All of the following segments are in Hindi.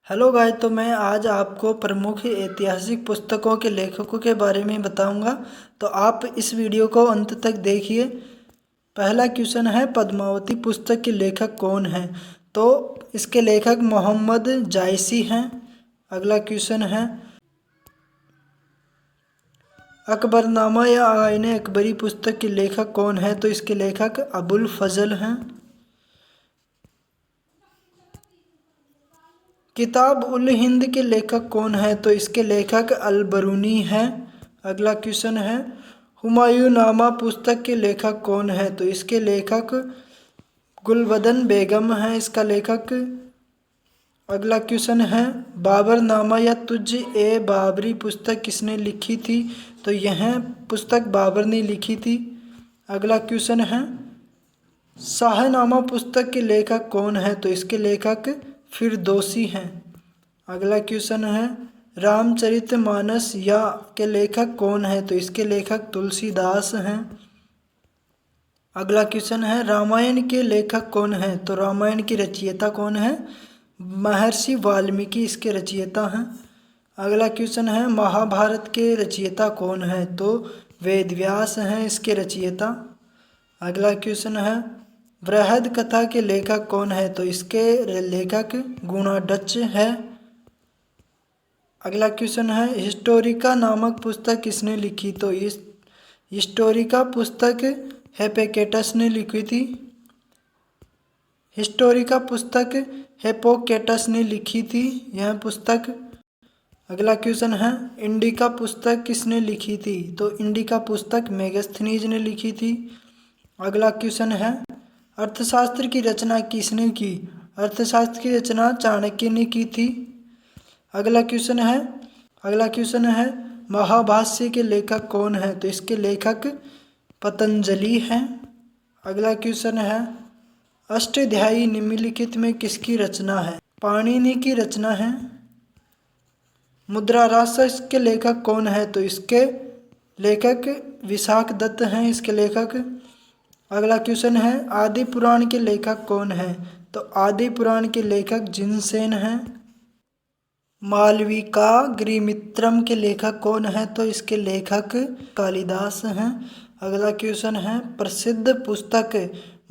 हेलो गाइस, तो मैं आज आपको प्रमुख ऐतिहासिक पुस्तकों के लेखकों के बारे में बताऊंगा। तो आप इस वीडियो को अंत तक देखिए। पहला क्वेश्चन है, पद्मावती पुस्तक के लेखक कौन हैं? तो इसके लेखक मोहम्मद जायसी हैं। अगला क्वेश्चन है, अकबरनामा या आईने अकबरी पुस्तक के लेखक कौन है? तो इसके लेखक अबुल फजल हैं। किताब उल हिंद के लेखक कौन है? तो इसके लेखक अल बरूनी हैं। अगला क्वेश्चन है, हुमायूं नामा पुस्तक के लेखक कौन है? तो इसके लेखक गुलबदन बेगम हैं। इसका लेखक। अगला क्वेश्चन है, बाबर नामा या तुझ ए बाबरी पुस्तक किसने लिखी थी? तो यह पुस्तक बाबर ने लिखी थी। अगला क्वेश्चन है, शाहनामा पुस्तक के लेखक कौन है? तो इसके लेखक फिरदौसी हैं। अगला क्वेश्चन है, रामचरितमानस या के लेखक कौन है? तो इसके लेखक तुलसीदास हैं। अगला क्वेश्चन है, रामायण के लेखक कौन है? तो रामायण की रचयिता कौन है? महर्षि वाल्मीकि इसके रचयिता हैं। अगला क्वेश्चन है, महाभारत के रचयिता कौन है? तो वेदव्यास हैं इसके रचयिता। अगला क्वेश्चन है, बृहद कथा के लेखक कौन है? तो इसके लेखक गुणाढ्य है। अगला क्वेश्चन है, हिस्टोरिका नामक पुस्तक किसने लिखी? तो इस हिस्टोरिका पुस्तक हिप्पोक्रेटस ने लिखी थी। हिस्टोरिका पुस्तक हिप्पोक्रेटस ने लिखी थी यह पुस्तक। अगला क्वेश्चन है, इंडिका पुस्तक किसने लिखी थी? तो इंडिका पुस्तक मेगास्थनीज ने लिखी थी। अगला क्वेश्चन है, अर्थशास्त्र की रचना किसने की? अर्थशास्त्र की रचना चाणक्य ने की थी। अगला क्वेश्चन है, महाभाष्य के लेखक कौन है? तो इसके लेखक पतंजलि हैं। अगला क्वेश्चन है, अष्टाध्यायी निम्नलिखित में किसकी रचना है? पाणिनि की रचना है। मुद्रा राक्षस के लेखक कौन है? तो इसके लेखक विशाख दत्त हैं इसके लेखक। अगला क्वेश्चन है, आदि पुराण के लेखक कौन है? तो आदि पुराण के लेखक जिनसेन हैं। मालविका गृहमित्रम के लेखक कौन है? तो इसके लेखक कालिदास हैं। अगला क्वेश्चन है, प्रसिद्ध पुस्तक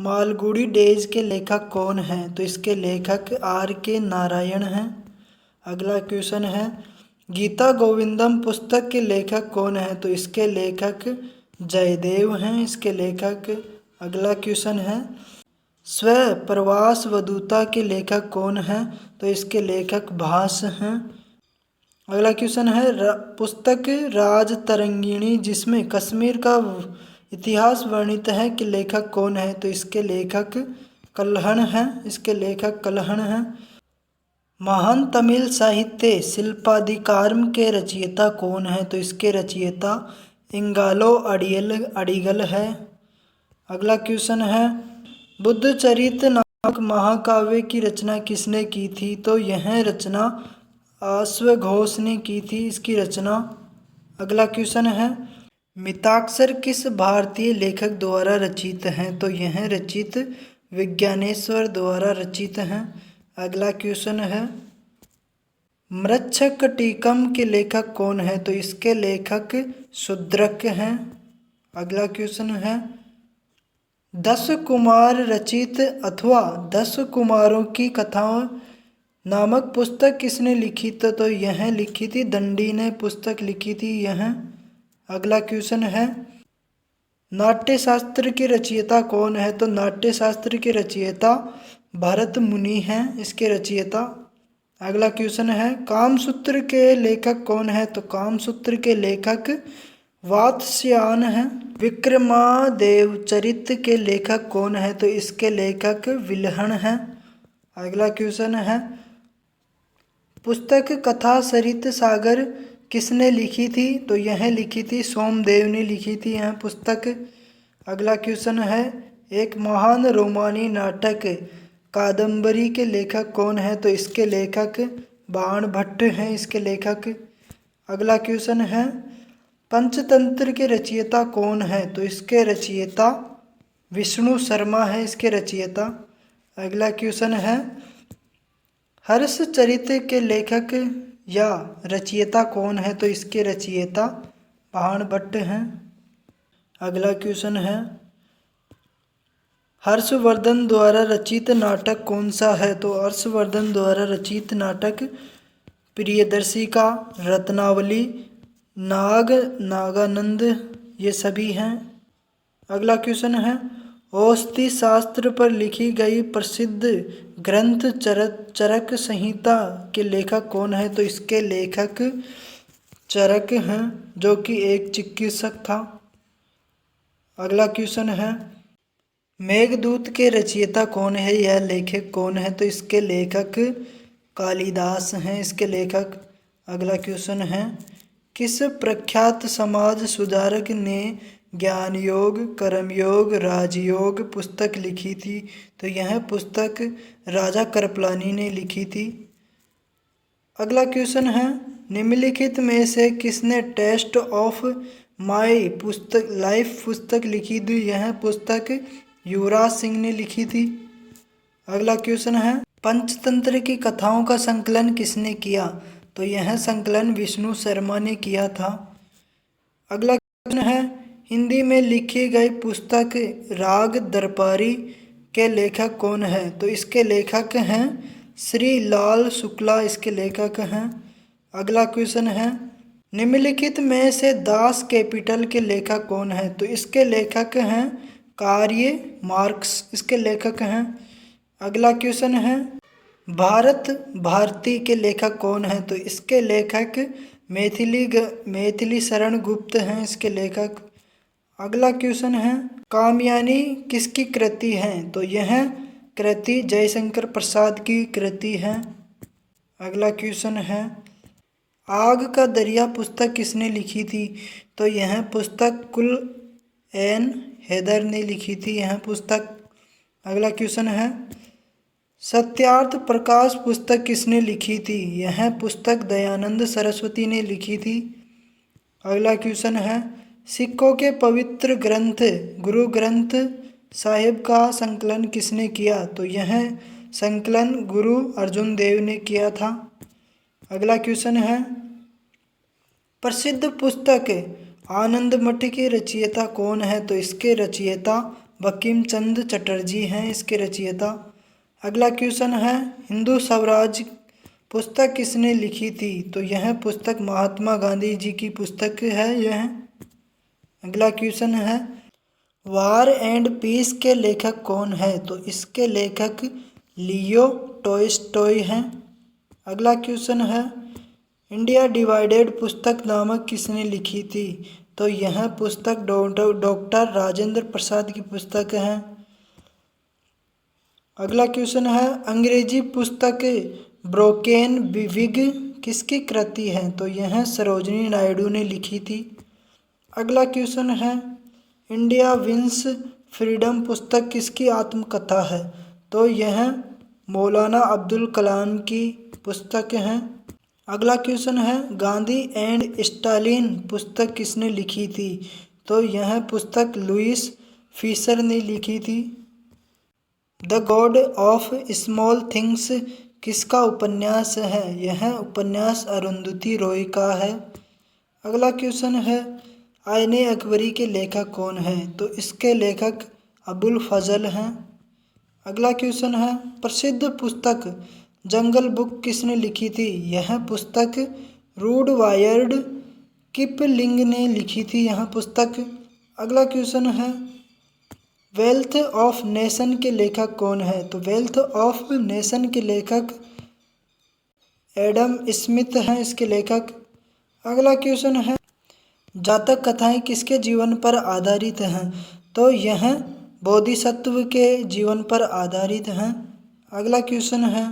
मालगुडी डेज के लेखक कौन है? तो इसके लेखक आर के नारायण हैं। अगला क्वेश्चन है, गीता गोविंदम पुस्तक के लेखक कौन है? तो इसके लेखक जयदेव हैं इसके लेखक। अगला क्वेश्चन है, स्व प्रवास वदूता के लेखक कौन है? तो इसके लेखक भास हैं। अगला क्वेश्चन है, पुस्तक राजतरंगिणी जिसमें कश्मीर का इतिहास वर्णित है के लेखक कौन है? तो इसके लेखक कल्हण हैं इसके लेखक कल्हण हैं। महान तमिल साहित्य शिल्पाधिकारम के रचयिता कौन है? तो इसके रचयिता इंगालो अडिगल है। अगला क्वेश्चन है, बुद्धचरित नामक महाकाव्य की रचना किसने की थी? तो यह रचना अश्वघोष ने की थी इसकी रचना। अगला क्वेश्चन है, मिताक्षर किस भारतीय लेखक द्वारा रचित हैं? तो यह रचित विज्ञानेश्वर द्वारा रचित हैं। अगला क्वेश्चन है, मृच्छकटिकम के लेखक कौन है? तो इसके लेखक शूद्रक हैं। अगला क्वेश्चन है, 10 कुमार रचित अथवा 10 कुमारों की कथाओं नामक पुस्तक किसने लिखी? तो यह लिखी थी दंडी ने पुस्तक लिखी थी यह। अगला क्वेश्चन है, नाट्यशास्त्र के रचयिता कौन है? तो नाट्यशास्त्र के रचयिता भरत मुनि हैं इसके रचयिता। अगला क्वेश्चन है, कामसूत्र के लेखक कौन है? तो कामसूत्र के लेखक वात्स्यायन हैं। विक्रमादेव चरित के लेखक कौन है? तो इसके लेखक विल्हण हैं। अगला क्वेश्चन है, पुस्तक कथा सरित सागर किसने लिखी थी? तो यह लिखी थी सोमदेव ने लिखी थी यह पुस्तक। अगला क्वेश्चन है, एक महान रोमानी नाटक कादम्बरी के लेखक कौन है? तो इसके लेखक बाण भट्ट हैं इसके लेखक। अगला क्वेश्चन है, पंचतंत्र के रचयिता कौन है? तो इसके रचयिता विष्णु शर्मा है इसके रचयिता। अगला क्वेश्चन है, हर्षचरित के लेखक या रचयिता कौन है? तो इसके रचयिता बाणभट्ट हैं। अगला क्वेश्चन है, हर्षवर्धन द्वारा रचित नाटक कौन सा है? तो हर्षवर्धन द्वारा रचित नाटक प्रियदर्शी का, रत्नावली, नाग नागानंद, ये सभी हैं। अगला क्वेश्चन है, औषधि शास्त्र पर लिखी गई प्रसिद्ध ग्रंथ चरक संहिता के लेखक कौन है? तो इसके लेखक चरक हैं, जो कि एक चिकित्सक था। अगला क्वेश्चन है, मेघदूत के रचयिता कौन है? यह लेखक कौन है? तो इसके लेखक कालिदास हैं, इसके लेखक। अगला क्वेश्चन है, किस प्रख्यात समाज सुधारक ने ज्ञान योग, कर्मयोग, राजयोग पुस्तक लिखी थी? तो यह पुस्तक राजा कृपलानी ने लिखी थी। अगला क्वेश्चन है, निम्नलिखित में से किसने टेस्ट ऑफ माय लाइफ पुस्तक लिखी थी? यह पुस्तक युवराज सिंह ने लिखी थी। अगला क्वेश्चन है, पंचतंत्र की कथाओं का संकलन किसने किया? तो यह संकलन विष्णु शर्मा ने किया था। अगला क्वेश्चन है, हिंदी में लिखी गई पुस्तक राग दरबारी के लेखक कौन है? तो इसके लेखक हैं श्री लाल शुक्ला, इसके लेखक हैं। अगला क्वेश्चन है, निम्नलिखित में से दास कैपिटल के लेखक कौन है? तो इसके लेखक हैं कार्ल मार्क्स, इसके लेखक हैं। अगला क्वेश्चन है, भारत भारती के लेखक कौन है? तो इसके लेखक मैथिली शरण गुप्त हैं, इसके लेखक। अगला क्वेश्चन है, कामयानी किसकी कृति है? तो यह कृति जयशंकर प्रसाद की कृति है। अगला क्वेश्चन है, आग का दरिया पुस्तक किसने लिखी थी? तो यह पुस्तक कुल एन हैदर ने लिखी थी, यह पुस्तक। अगला क्वेश्चन है, सत्यार्थ प्रकाश पुस्तक किसने लिखी थी? यह पुस्तक दयानंद सरस्वती ने लिखी थी। अगला क्वेश्चन है, सिखों के पवित्र ग्रंथ गुरु ग्रंथ साहिब का संकलन किसने किया? तो यह संकलन गुरु अर्जुन देव ने किया था। अगला क्वेश्चन है, प्रसिद्ध पुस्तक आनंद मठ के रचयिता कौन है? तो इसके रचयिता बंकिम चंद्र चटर्जी हैं, इसके रचयिता। अगला क्वेश्चन है, हिंदू स्वराज पुस्तक किसने लिखी थी? तो यह पुस्तक महात्मा गांधी जी की पुस्तक है यह। अगला क्वेश्चन है, वार एंड पीस के लेखक कौन है? तो इसके लेखक लियो टॉल्स्टॉय हैं। अगला क्वेश्चन है, इंडिया डिवाइडेड पुस्तक नामक किसने लिखी थी? तो यह पुस्तक डॉक्टर राजेंद्र प्रसाद की पुस्तक है। अगला क्वेश्चन है, अंग्रेजी पुस्तक ब्रोकेन विग किसकी कृति है? तो यह सरोजिनी नायडू ने लिखी थी। अगला क्वेश्चन है, इंडिया विंस फ्रीडम पुस्तक किसकी आत्मकथा है? तो यह मौलाना अब्दुल कलाम की पुस्तक है। अगला क्वेश्चन है, गांधी एंड स्टालिन पुस्तक किसने लिखी थी? तो यह पुस्तक लुइस फिशर ने लिखी थी। The God of small things किसका उपन्यास है? यह उपन्यास अरुंधति रॉय का है। अगला क्वेश्चन है, आईने अकबरी के लेखक कौन है? तो इसके लेखक अबुल फजल हैं। अगला क्वेश्चन है, प्रसिद्ध पुस्तक जंगल बुक किसने लिखी थी? यह पुस्तक रूडवायर्ड किपलिंग ने लिखी थी यह पुस्तक। अगला क्वेश्चन है, वेल्थ ऑफ नेशन के लेखक कौन है? तो वेल्थ ऑफ नेशन के लेखक एडम स्मिथ हैं, इसके लेखक। अगला क्वेश्चन है, जातक कथाएं किसके जीवन पर आधारित हैं? तो यह बोधिसत्व के जीवन पर आधारित हैं। अगला क्वेश्चन है,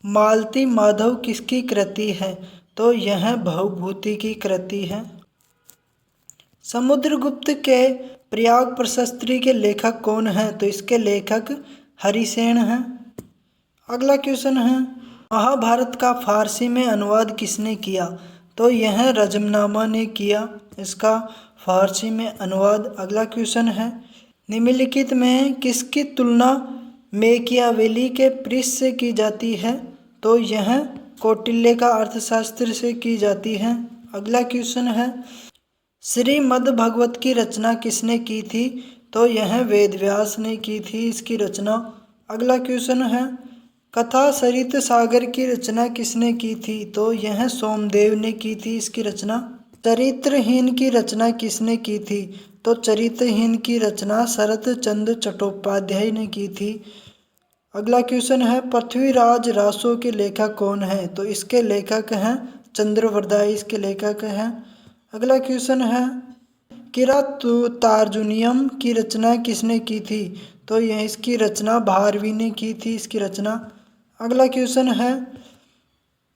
मालती माधव किसकी कृति है? तो यह भवभूति की कृति है। समुद्रगुप्त के प्रयाग प्रशस्त्री के लेखक कौन है? तो इसके लेखक हरिसेन हैं। अगला क्वेश्चन है, महाभारत का फारसी में अनुवाद किसने किया? तो यह रजमनामा ने किया इसका फारसी में अनुवाद। अगला क्वेश्चन है, निम्नलिखित में किसकी तुलना मैकियावेली के प्रिंस से की जाती है? तो यह कौटिल्य का अर्थशास्त्र से की जाती है। अगला क्वेश्चन है श्रीमद् भागवत की रचना किसने की थी? तो यह वेदव्यास ने की थी इसकी रचना। अगला क्वेश्चन है कथा सरित सागर की रचना किसने की थी? तो यह सोमदेव ने की थी इसकी रचना। चरित्रहीन की रचना किसने की थी? तो चरित्रहीन की रचना शरत चंद्र चट्टोपाध्याय ने की थी। अगला क्वेश्चन है पृथ्वीराज रासो के लेखक कौन है? तो इसके लेखक हैं चंद्रवरदाई इसके लेखक हैं। अगला क्वेश्चन है किरातार्जुनीयम की रचना किसने की थी? तो यह इसकी रचना भारवी ने की थी इसकी रचना। अगला क्वेश्चन है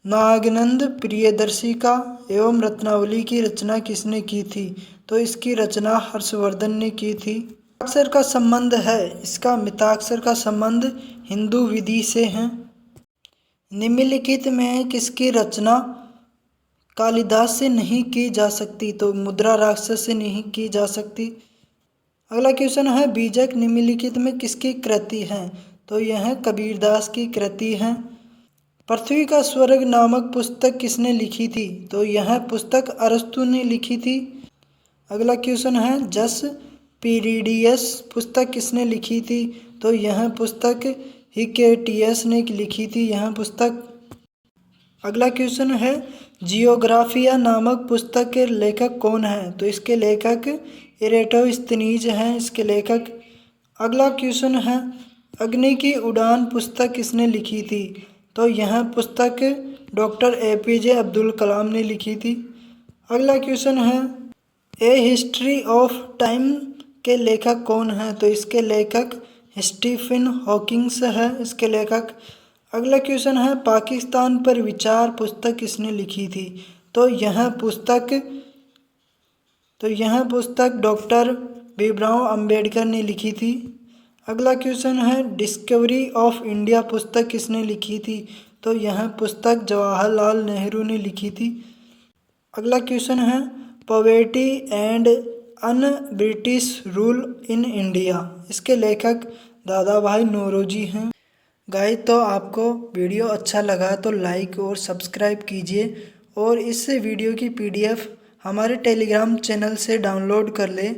नागनंद प्रियदर्शिका एवं रत्नावली की रचना किसने की थी? तो इसकी रचना हर्षवर्धन ने की थी। मिताक्षर का संबंध है, इसका मिताक्षर का संबंध हिंदू विधि से है। निम्नलिखित में किसकी रचना कालिदास से नहीं की जा सकती? तो मुद्रा राक्षस से नहीं की जा सकती। अगला क्वेश्चन है बीजक निम्नलिखित में किसकी कृति है? तो यह कबीरदास की कृति है। पृथ्वी का स्वर्ग नामक पुस्तक किसने लिखी थी? तो यह पुस्तक अरस्तु ने लिखी थी। अगला क्वेश्चन है जस पीरिडियस पुस्तक किसने लिखी थी? तो यह पुस्तक हिकेटियस ने लिखी थी यह पुस्तक। अगला क्वेश्चन है जियोग्राफिया नामक पुस्तक के लेखक कौन है? तो इसके लेखक इरेटोस्थनीज हैं इसके लेखक। अगला क्वेश्चन है अग्नि की उड़ान पुस्तक किसने लिखी थी? तो यह पुस्तक डॉक्टर APJ अब्दुल कलाम ने लिखी थी। अगला क्वेश्चन है ए हिस्ट्री ऑफ टाइम के लेखक कौन है? तो इसके लेखक स्टीफन हॉकिंग्स है इसके लेखक। अगला क्वेश्चन है पाकिस्तान पर विचार पुस्तक किसने लिखी थी? तो यह पुस्तक डॉक्टर भीमराव अंबेडकर ने लिखी थी। अगला क्वेश्चन है डिस्कवरी ऑफ इंडिया पुस्तक किसने लिखी थी? तो यह पुस्तक जवाहरलाल नेहरू ने लिखी थी। अगला क्वेश्चन है poverty and un British rule in India, इसके लेखक दादा भाई नौरोजी हैं। गाइस तो आपको वीडियो अच्छा लगा तो लाइक और सब्सक्राइब कीजिए और इस वीडियो की PDF हमारे टेलीग्राम चैनल से डाउनलोड कर लें।